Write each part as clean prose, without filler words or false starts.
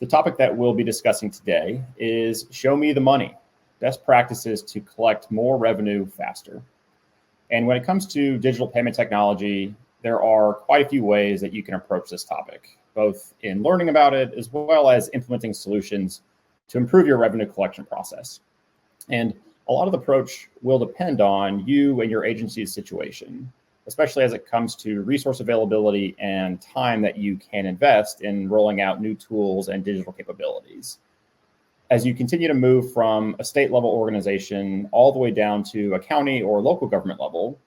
The topic that we'll be discussing today is Show Me the Money, best practices to collect more revenue faster. And when it comes to digital payment technology, there are quite a few ways that you can approach this topic, both in learning about it as well as implementing solutions to improve your revenue collection process. And a lot of the approach will depend on you and your agency's situation, especially as it comes to resource availability and time that you can invest in rolling out new tools and digital capabilities. As you continue to move from a state level organization all the way down to a county or local government level,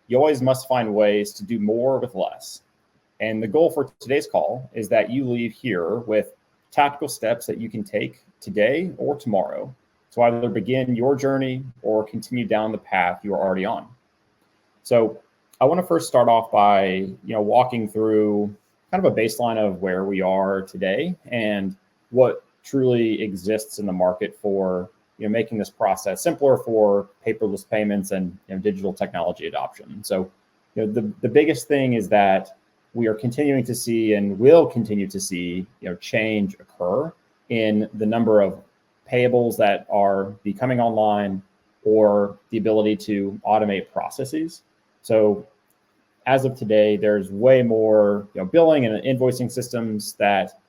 you always must find ways to do more with less. And the goal for today's call is that you leave here with tactical steps that you can take today or tomorrow to either begin your journey or continue down the path you are already on. So I want to first start off by walking through kind of a baseline of where we are today and what truly exists in the market for making this process simpler for paperless payments and digital technology adoption. So the biggest thing is that we are continuing to see and will continue to see change occur in the number of payables that are becoming online or the ability to automate processes. So as of today, there's way more billing and invoicing systems that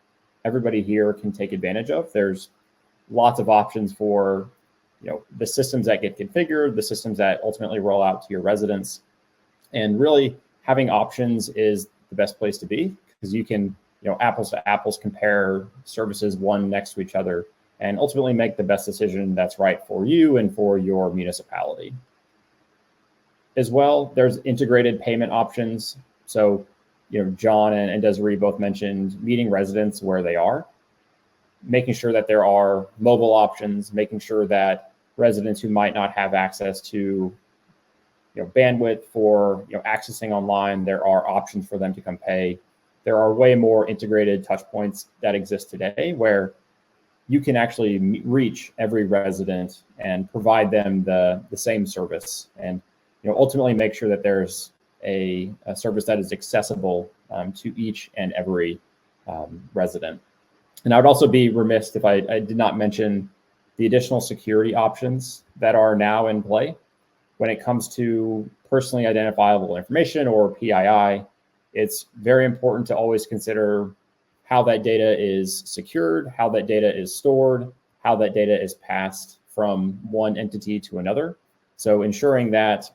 everybody here can take advantage of. There's lots of options for the systems that get configured, the systems that ultimately roll out to your residents. And really having options is the best place to be because you can apples to apples compare services one next to each other and ultimately make the best decision that's right for you and for your municipality. As well, there's integrated payment options. So, John and Desiree both mentioned meeting residents where they are, making sure that there are mobile options, making sure that residents who might not have access to bandwidth for accessing online, there are options for them to come pay. There are way more integrated touch points that exist today where you can actually reach every resident and provide them the same service and ultimately make sure that there's a service that is accessible to each and every resident. And I would also be remiss if I did not mention the additional security options that are now in play. When it comes to personally identifiable information or PII, it's very important to always consider how that data is secured, how that data is stored, how that data is passed from one entity to another. So ensuring that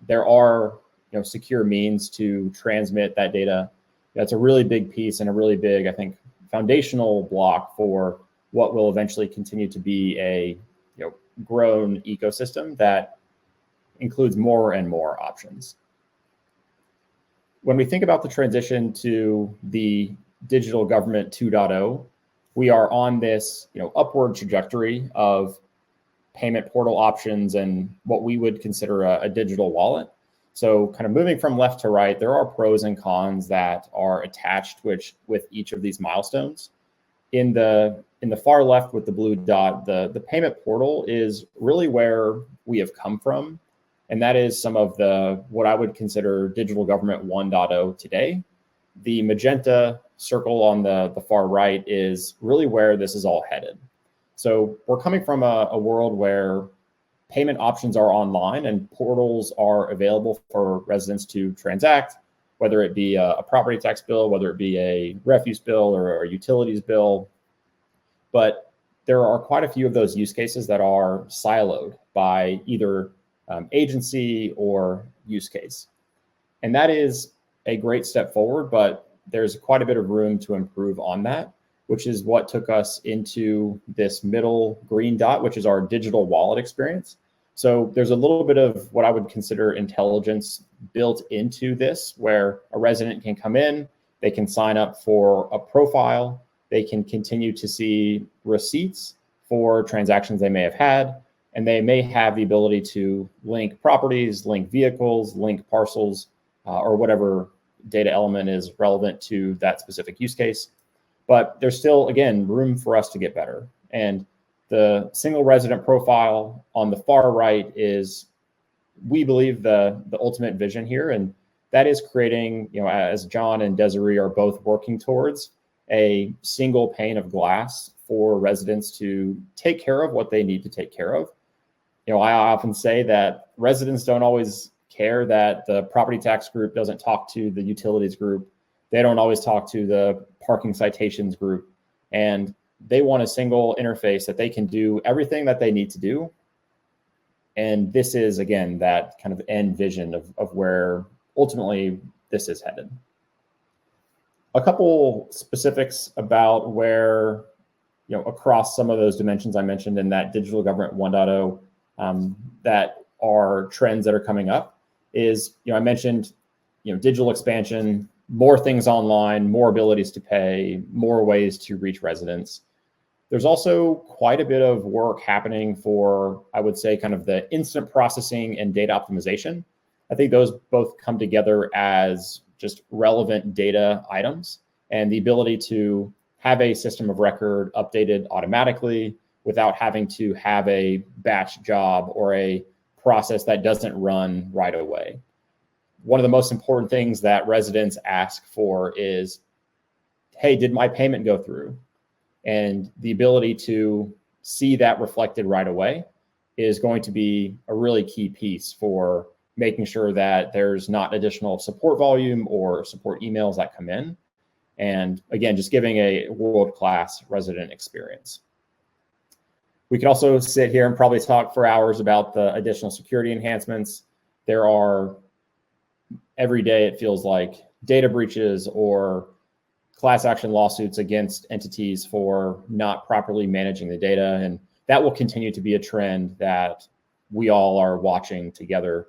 there are secure means to transmit that data, that's a really big piece and a really big, I think, foundational block for what will eventually continue to be a grown ecosystem that includes more and more options. When we think about the transition to the Digital Government 2.0, we are on this upward trajectory of payment portal options and what we would consider a digital wallet. So kind of moving from left to right, there are pros and cons that are attached with each of these milestones. In the far left with the blue dot, the payment portal is really where we have come from. And that is some of what I would consider Digital Government 1.0 today. The magenta circle on the far right is really where this is all headed. So we're coming from a world where payment options are online and portals are available for residents to transact, whether it be a property tax bill, whether it be a refuse bill or a utilities bill. But there are quite a few of those use cases that are siloed by either agency or use case. And that is a great step forward, but there's quite a bit of room to improve on that, which is what took us into this middle green dot, which is our digital wallet experience. So there's a little bit of what I would consider intelligence built into this, where a resident can come in, they can sign up for a profile, they can continue to see receipts for transactions they may have had, and they may have the ability to link properties, link vehicles, link parcels, or whatever data element is relevant to that specific use case. But there's still, again, room for us to get better. And the single resident profile on the far right is, we believe, the ultimate vision here. And that is creating, as John and Desiree are both working towards, a single pane of glass for residents to take care of what they need to take care of. I often say that residents don't always care that the property tax group doesn't talk to the utilities group. They don't always talk to the parking citations group. And they want a single interface that they can do everything that they need to do. And this is, again, that kind of end vision of where ultimately this is headed. A couple specifics about where, across some of those dimensions I mentioned in that Digital Government 1.0, that are trends that are coming up is, I mentioned, digital expansion, more things online, more abilities to pay, more ways to reach residents. There's also quite a bit of work happening for, I would say, kind of the instant processing and data optimization. I think those both come together as just relevant data items, and the ability to have a system of record updated automatically without having to have a batch job or a process that doesn't run right away. One of the most important things that residents ask for is, hey, did my payment go through? And the ability to see that reflected right away is going to be a really key piece for making sure that there's not additional support volume or support emails that come in. And again, just giving a world-class resident experience. We could also sit here and probably talk for hours about the additional security enhancements. There are, every day it feels like, data breaches or class action lawsuits against entities for not properly managing the data. And that will continue to be a trend that we all are watching together.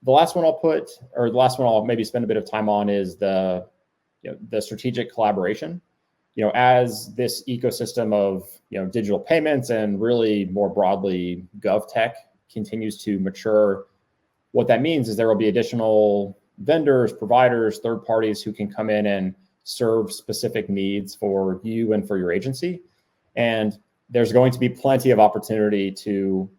The last one I'll maybe spend a bit of time on is the strategic collaboration. As this ecosystem of digital payments and really more broadly GovTech continues to mature, what that means is there will be additional vendors, providers, third parties who can come in and serve specific needs for you and for your agency. And there's going to be plenty of opportunity to,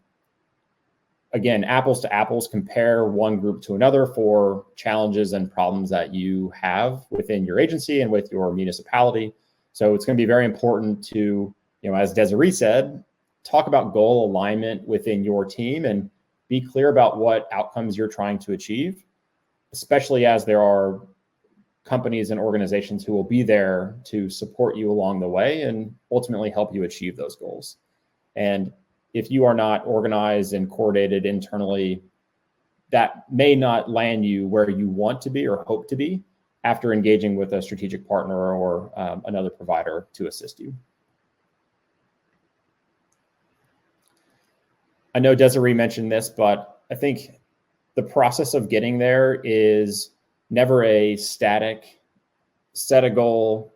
again, apples to apples, compare one group to another for challenges and problems that you have within your agency and with your municipality. So it's going to be very important to, as Desiree said, talk about goal alignment within your team and be clear about what outcomes you're trying to achieve, especially as there are companies and organizations who will be there to support you along the way and ultimately help you achieve those goals. And if you are not organized and coordinated internally, that may not land you where you want to be or hope to be after engaging with a strategic partner or another provider to assist you. I know Desiree mentioned this, but I think the process of getting there is never a static, set a goal,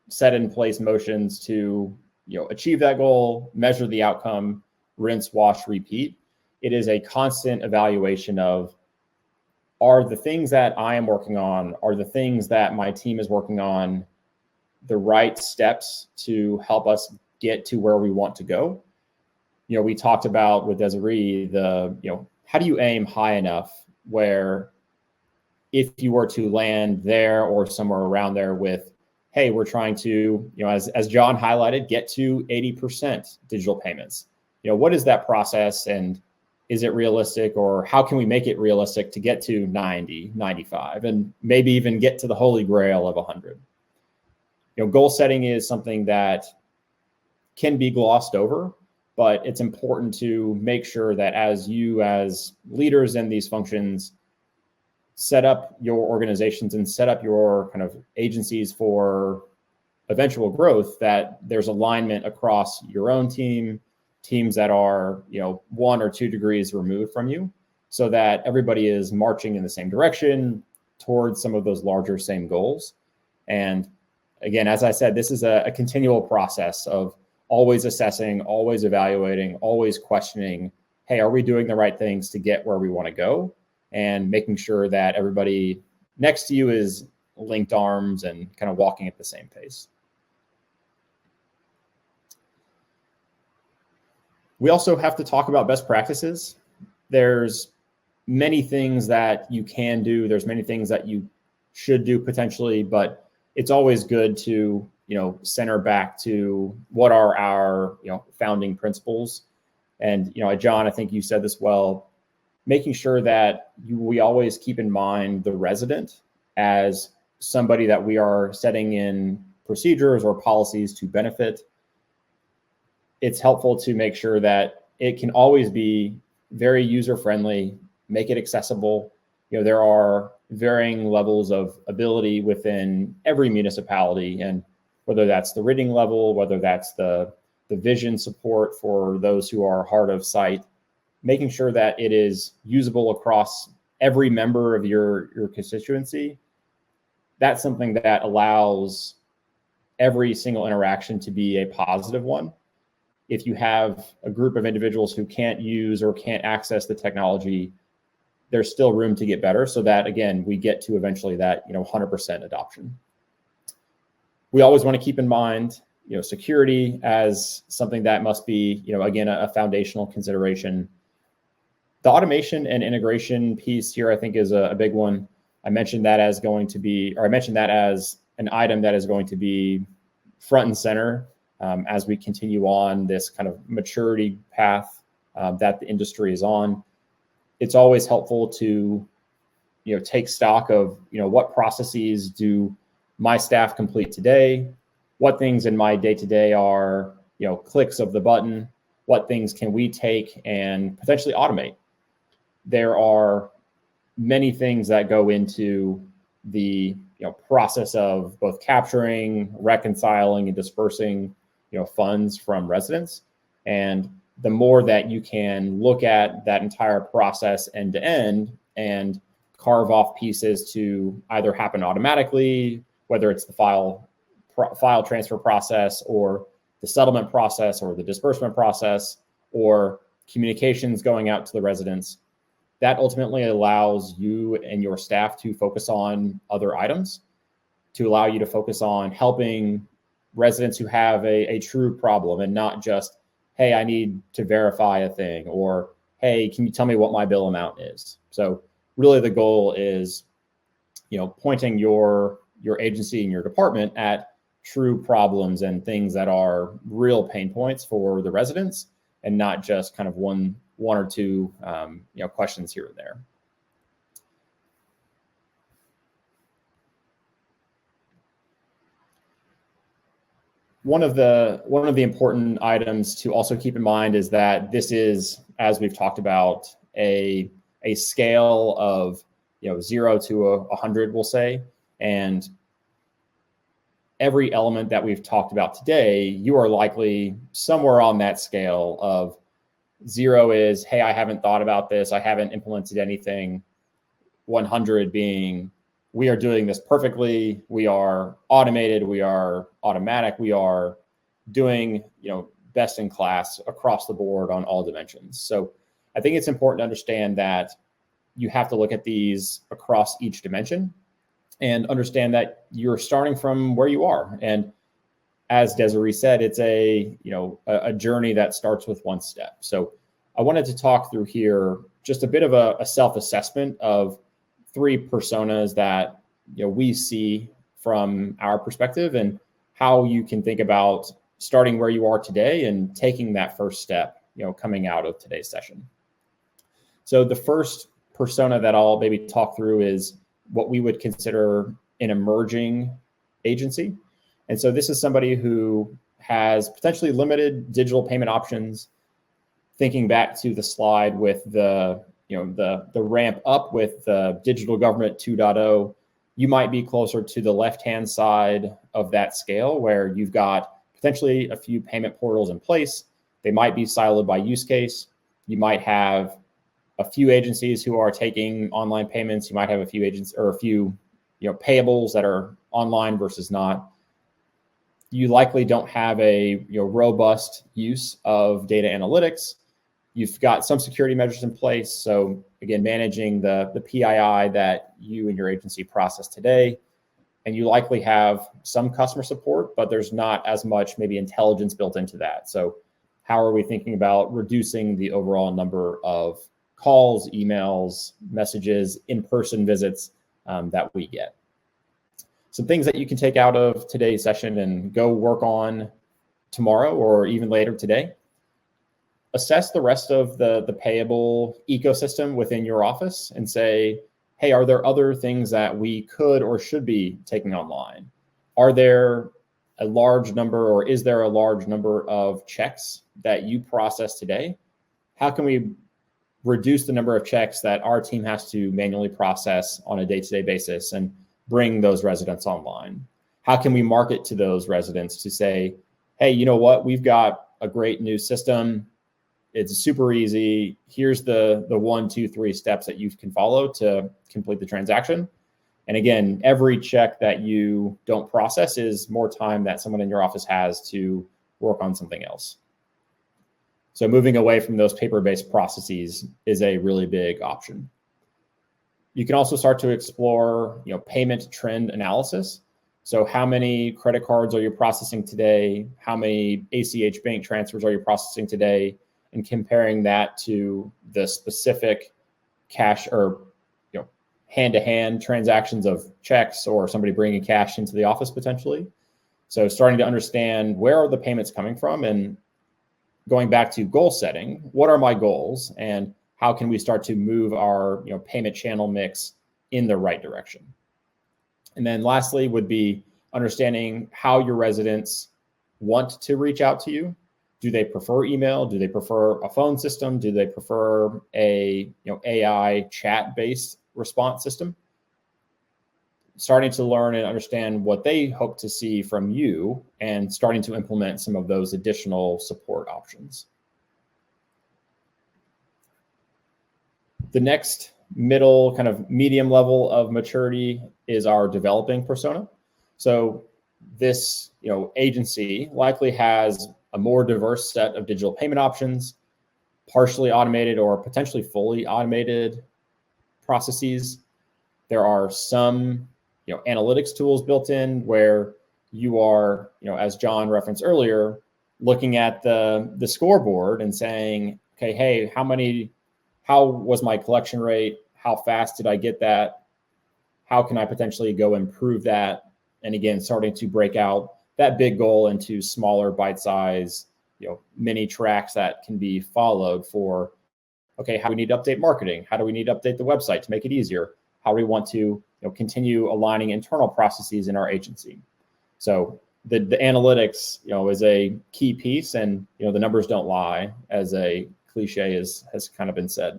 set in place motions to achieve that goal, measure the outcome, rinse, wash, repeat. It is a constant evaluation of, are the things that I am working on, are the things that my team is working on the right steps to help us get to where we want to go? We talked about with Desiree, how do you aim high enough where if you were to land there or somewhere around there with, hey, we're trying to, as John highlighted, get to 80% digital payments. What is that process, and is it realistic, or how can we make it realistic to get to 90, 95, and maybe even get to the holy grail of 100? Goal setting is something that can be glossed over, but it's important to make sure that as you, as leaders in these functions, set up your organizations and set up your kind of agencies for eventual growth, that there's alignment across your own teams that are 1 or 2 degrees removed from you, so that everybody is marching in the same direction towards some of those larger same goals. And again, as I said, this is a continual process of always assessing, always evaluating, always questioning, hey, are we doing the right things to get where we want to go? And making sure that everybody next to you is linked arms and kind of walking at the same pace. We also have to talk about best practices. There's many things that you can do. There's many things that you should do potentially, but it's always good to, center back to what are our, founding principles. And, John, I think you said this well, making sure that we always keep in mind the resident as somebody that we are setting in procedures or policies to benefit. It's helpful to make sure that it can always be very user-friendly, make it accessible. There are varying levels of ability within every municipality, and whether that's the reading level, whether that's the vision support for those who are hard of sight, making sure that it is usable across every member of your constituency. That's something that allows every single interaction to be a positive one. If you have a group of individuals who can't use or can't access the technology, there's still room to get better, so that, again, we get to eventually that 100% adoption. We always want to keep in mind security as something that must be again a foundational consideration. The automation and integration piece here, I think, is a big one. I mentioned that as an item that is going to be front and center as we continue on this kind of maturity path that the industry is on. It's always helpful to take stock of what processes do my staff complete today, what things in my day-to-day are clicks of the button, what things can we take and potentially automate. There are many things that go into the process of both capturing, reconciling, and dispersing funds from residents. And the more that you can look at that entire process end to end and carve off pieces to either happen automatically, whether it's the file transfer process or the settlement process or the disbursement process or communications going out to the residents, that ultimately allows you and your staff to focus on other items, to allow you to focus on helping residents who have a true problem and not just, hey, I need to verify a thing, or, hey, can you tell me what my bill amount is? So really the goal is, pointing your agency and your department at true problems and things that are real pain points for the residents, and not just kind of one or two questions here and there. One of the important items to also keep in mind is that this is, as we've talked about, a scale of 0 to 100, we'll say, and every element that we've talked about today, you are likely somewhere on that scale of 0 is, hey, I haven't thought about this, I haven't implemented anything. 100 being, we are doing this perfectly, we are automated, we are automatic, we are doing best in class across the board on all dimensions. So I think it's important to understand that you have to look at these across each dimension and understand that you're starting from where you are. And as Desiree said, it's a journey that starts with one step. So I wanted to talk through here just a bit of a self-assessment of 3 personas that we see from our perspective, and how you can think about starting where you are today and taking that first step, coming out of today's session. So the first persona that I'll maybe talk through is what we would consider an emerging agency. And so this is somebody who has potentially limited digital payment options. Thinking back to the slide with the ramp up with the Digital Government 2.0, you might be closer to the left-hand side of that scale, where you've got potentially a few payment portals in place. They might be siloed by use case. You might have a few agencies who are taking online payments. You might have a few agents or a few payables that are online versus not. You likely don't have a robust use of data analytics. You've got some security measures in place. So again, managing the PII that you and your agency process today. And you likely have some customer support, but there's not as much maybe intelligence built into that. So how are we thinking about reducing the overall number of calls, emails, messages, in-person visits that we get? some things that you can take out of today's session and go work on tomorrow or even later today. Assess the rest of the payable ecosystem within your office and say, hey, are there other things that we could or should be taking online? Are there a large number, or is there a large number of checks that you process today? How can we reduce the number of checks that our team has to manually process on a day-to-day basis and bring those residents online? How can we market to those residents to say, hey, you know what, we've got a great new system. It's super easy. Here's the 1, 2, 3 steps that you can follow to complete the transaction. And again, every check that you don't process is more time that someone in your office has to work on something else. So moving away from those paper-based processes is a really big option. You can also start to explore, payment trend analysis. So how many credit cards are you processing today? How many ACH bank transfers are you processing today? And comparing that to the specific cash or hand-to-hand transactions of checks or somebody bringing cash into the office potentially. So starting to understand where are the payments coming from, and going back to goal setting, what are my goals and how can we start to move our payment channel mix in the right direction? And then lastly would be understanding how your residents want to reach out to you. Do they prefer email? Do they prefer a phone system? Do they prefer a AI chat-based response system? Starting to learn and understand what they hope to see from you and starting to implement some of those additional support options. The next middle kind of medium level of maturity is our developing persona. So this agency likely has a more diverse set of digital payment options, partially automated or potentially fully automated processes. There are some analytics tools built in where you are, as John referenced earlier, looking at the scoreboard and saying, okay, hey, how was my collection rate? How fast did I get that? How can I potentially go improve that? And again, starting to break out that big goal into smaller bite-size, mini tracks that can be followed for, okay, how do we need to update marketing? How do we need to update the website to make it easier? How do we want to continue aligning internal processes in our agency? So the analytics, is a key piece, and the numbers don't lie, as a cliche has kind of been said.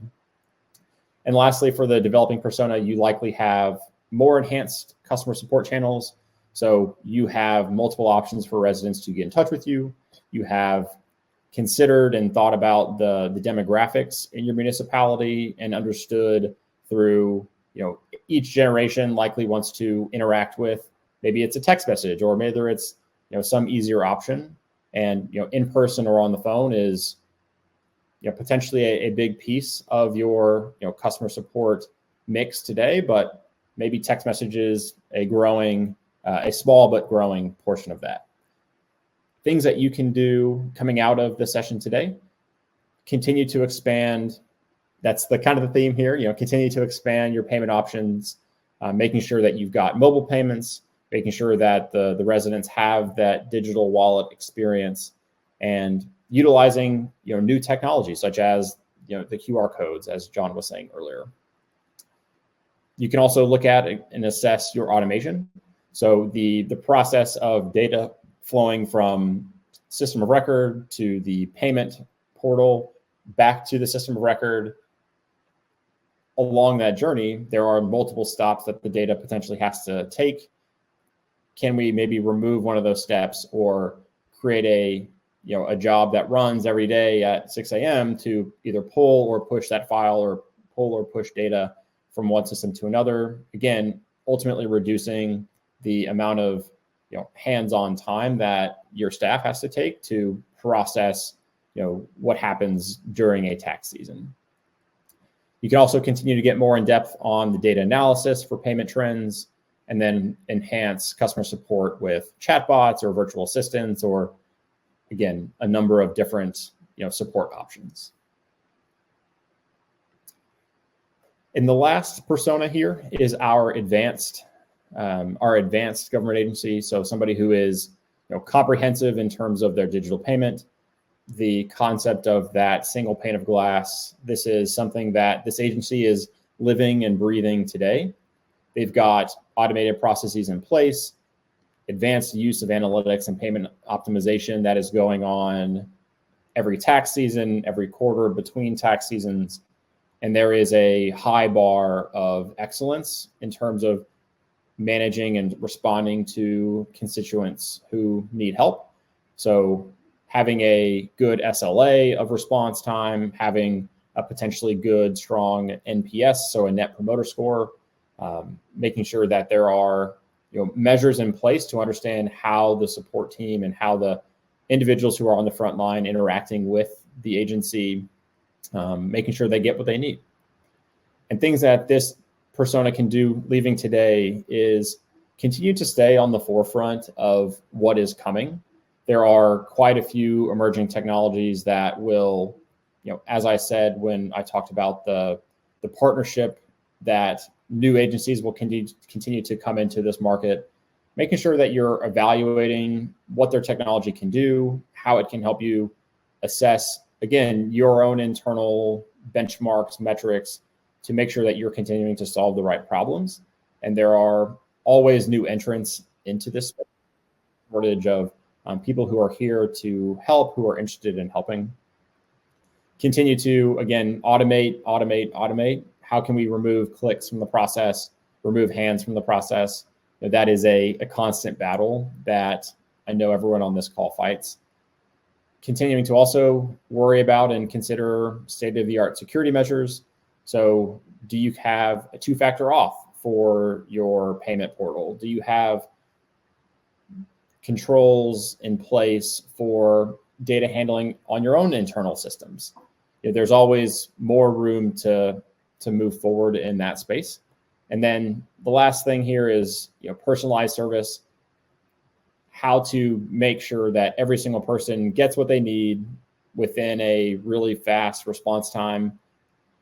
And lastly, for the developing persona, you likely have more enhanced customer support channels. So you have multiple options for residents to get in touch with you. You have considered and thought about the demographics in your municipality and understood through, each generation likely wants to interact with, maybe it's a text message, or maybe it's, some easier option. And, in person or on the phone is, potentially a big piece of your, customer support mix today, but maybe text messages a small but growing portion of that. Things that you can do coming out of the session today: continue to expand. That's the kind of the theme here, continue to expand your payment options, making sure that you've got mobile payments, making sure that the residents have that digital wallet experience, and utilizing new technology such as the QR codes, as John was saying earlier. You can also look at and assess your automation. So the process of data flowing from system of record to the payment portal back to the system of record. Along that journey, there are multiple stops that the data potentially has to take. Can we maybe remove one of those steps or create a job that runs every day at 6 a.m. to either pull or push that file, or pull or push data from one system to another? Again, ultimately reducing the amount of hands-on time that your staff has to take to process what happens during a tax season. You can also continue to get more in depth on the data analysis for payment trends, and then enhance customer support with chatbots or virtual assistants, or again, a number of different support options. And the last persona here is our advanced our advanced government agency. So somebody who is comprehensive in terms of their digital payment, the concept of that single pane of glass. This is something that this agency is living and breathing today. They've got automated processes in place, advanced use of analytics and payment optimization that is going on every tax season, every quarter between tax seasons. And there is a high bar of excellence in terms of managing and responding to constituents who need help. So having a good SLA of response time, having a potentially good, strong NPS, so a net promoter score, making sure that there are measures in place to understand how the support team and how the individuals who are on the front line interacting with the agency, making sure they get what they need. And things that this persona can do leaving today is continue to stay on the forefront of what is coming. There are quite a few emerging technologies that will, as I said when I talked about the partnership, that new agencies will continue to come into this market, making sure that you're evaluating what their technology can do, how it can help you assess, again, your own internal benchmarks, metrics, to make sure that you're continuing to solve the right problems. And there are always new entrants into this shortage of people who are here to help, who are interested in helping. Continue to, again, automate. How can we remove clicks from the process, remove hands from the process? That is a constant battle that I know everyone on this call fights. Continuing to also worry about and consider state-of-the-art security measures. So do you have a two-factor auth for your payment portal? Do you have controls in place for data handling on your own internal systems? There's always more room to move forward in that space. And then the last thing here is personalized service, how to make sure that every single person gets what they need within a really fast response time.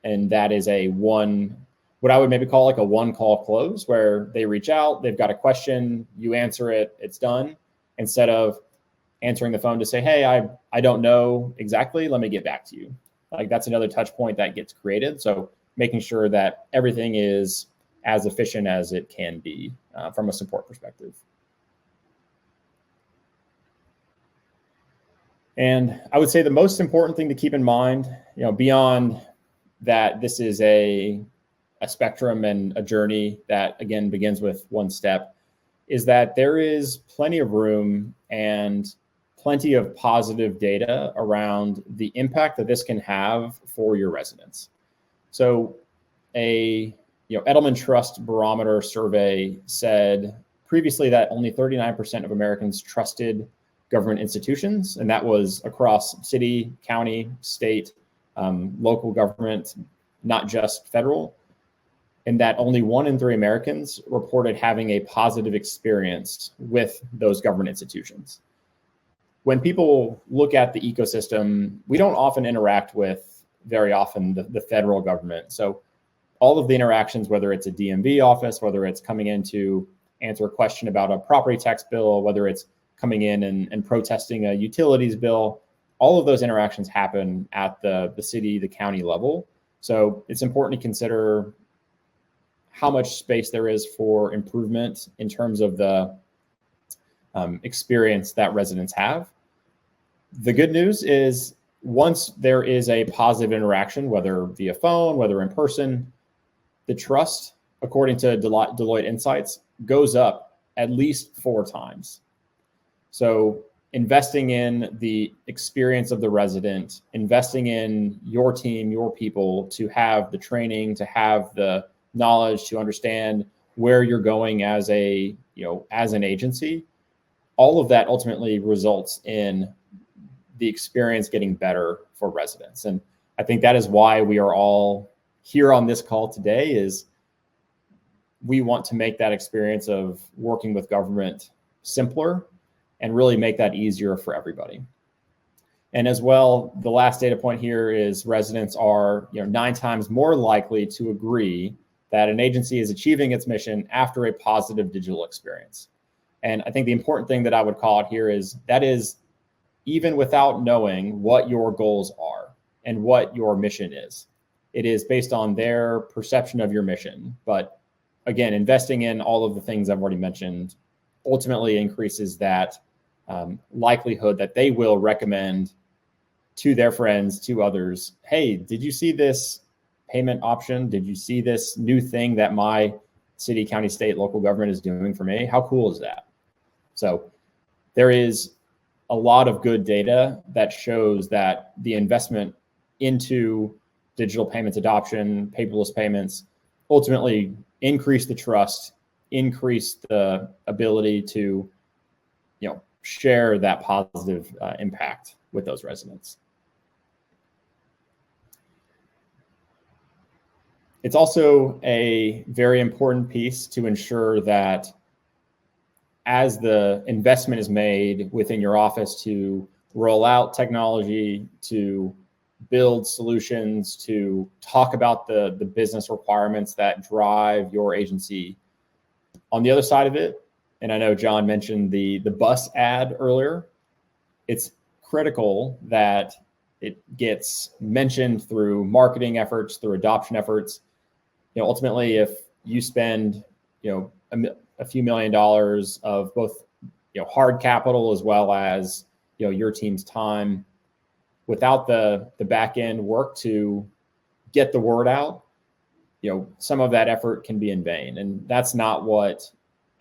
And that is what I would maybe call like a one-call close, where they reach out, they've got a question, you answer it, it's done, instead of answering the phone to say, hey, I don't know exactly, let me get back to you. Like, that's another touch point that gets created. So making sure that everything is as efficient as it can be from a support perspective. And I would say the most important thing to keep in mind, beyond that this is a spectrum and a journey that, again, begins with one step, is that there is plenty of room and plenty of positive data around the impact that this can have for your residents. So a Edelman Trust Barometer survey said previously that only 39% of Americans trusted government institutions, and that was across city, county, state, local government, not just federal, and that only 1 in 3 Americans reported having a positive experience with those government institutions. When people look at the ecosystem, we don't often interact with, very often, the federal government. So all of the interactions, whether it's a DMV office, whether it's coming in to answer a question about a property tax bill, whether it's coming in and protesting a utilities bill, all of those interactions happen at the city, the county level. So it's important to consider how much space there is for improvement in terms of the experience that residents have. The good news is once there is a positive interaction, whether via phone, whether in person, the trust, according to Deloitte Insights, goes up at least 4 times. So investing in the experience of the resident, investing in your team, your people, to have the training, to have the knowledge, to understand where you're going as an agency, all of that ultimately results in the experience getting better for residents. And I think that is why we are all here on this call today, is we want to make that experience of working with government simpler and really make that easier for everybody. And as well, the last data point here is residents are 9 times more likely to agree that an agency is achieving its mission after a positive digital experience. And I think the important thing that I would call it here is that is even without knowing what your goals are and what your mission is. It is based on their perception of your mission. But again, investing in all of the things I've already mentioned ultimately increases that likelihood that they will recommend to their friends, to others, hey, did you see this payment option? Did you see this new thing that my city, county, state, local government is doing for me? How cool is that? So there is a lot of good data that shows that the investment into digital payments adoption, paperless payments, ultimately increase the trust, increase the ability to, share that positive impact with those residents. It's also a very important piece to ensure that as the investment is made within your office to roll out technology, to build solutions, to talk about the business requirements that drive your agency. On the other side of it, and I know John mentioned the bus ad earlier, it's critical that it gets mentioned through marketing efforts, through adoption efforts. Ultimately, if you spend, a few $1,000,000 of both, hard capital as well as, your team's time, without the back end work to get the word out, some of that effort can be in vain. And that's not what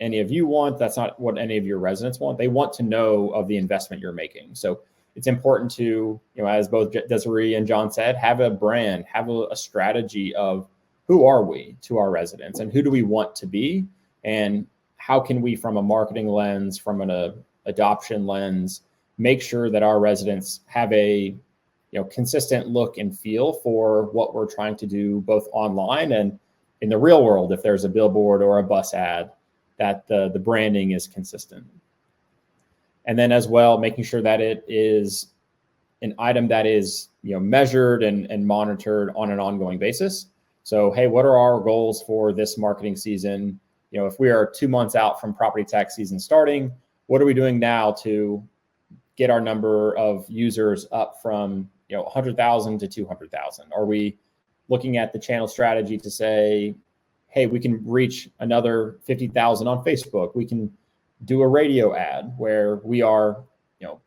any of you want. That's not what any of your residents want. They want to know of the investment you're making. So it's important to, as both Desiree and John said, have a brand, have a strategy of who are we to our residents and who do we want to be, and how can we, from a marketing lens, from an adoption lens, make sure that our residents have a consistent look and feel for what we're trying to do, both online and in the real world. If there's a billboard or a bus ad, that the branding is consistent. And then as well, making sure that it is an item that is measured and monitored on an ongoing basis. So, hey, what are our goals for this marketing season? If we are 2 months out from property tax season starting, what are we doing now to get our number of users up from 100,000 to 200,000? Are we looking at the channel strategy to say, hey, we can reach another 50,000 on Facebook. We can do a radio ad where we are,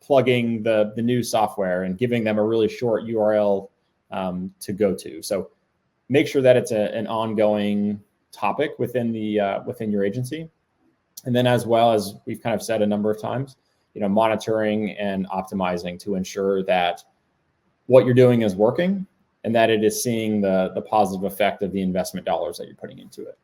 plugging the new software and giving them a really short URL to go to. So make sure that it's an ongoing topic within your agency. And then, as well, as we've kind of said a number of times, monitoring and optimizing to ensure that what you're doing is working and that it is seeing the positive effect of the investment dollars that you're putting into it.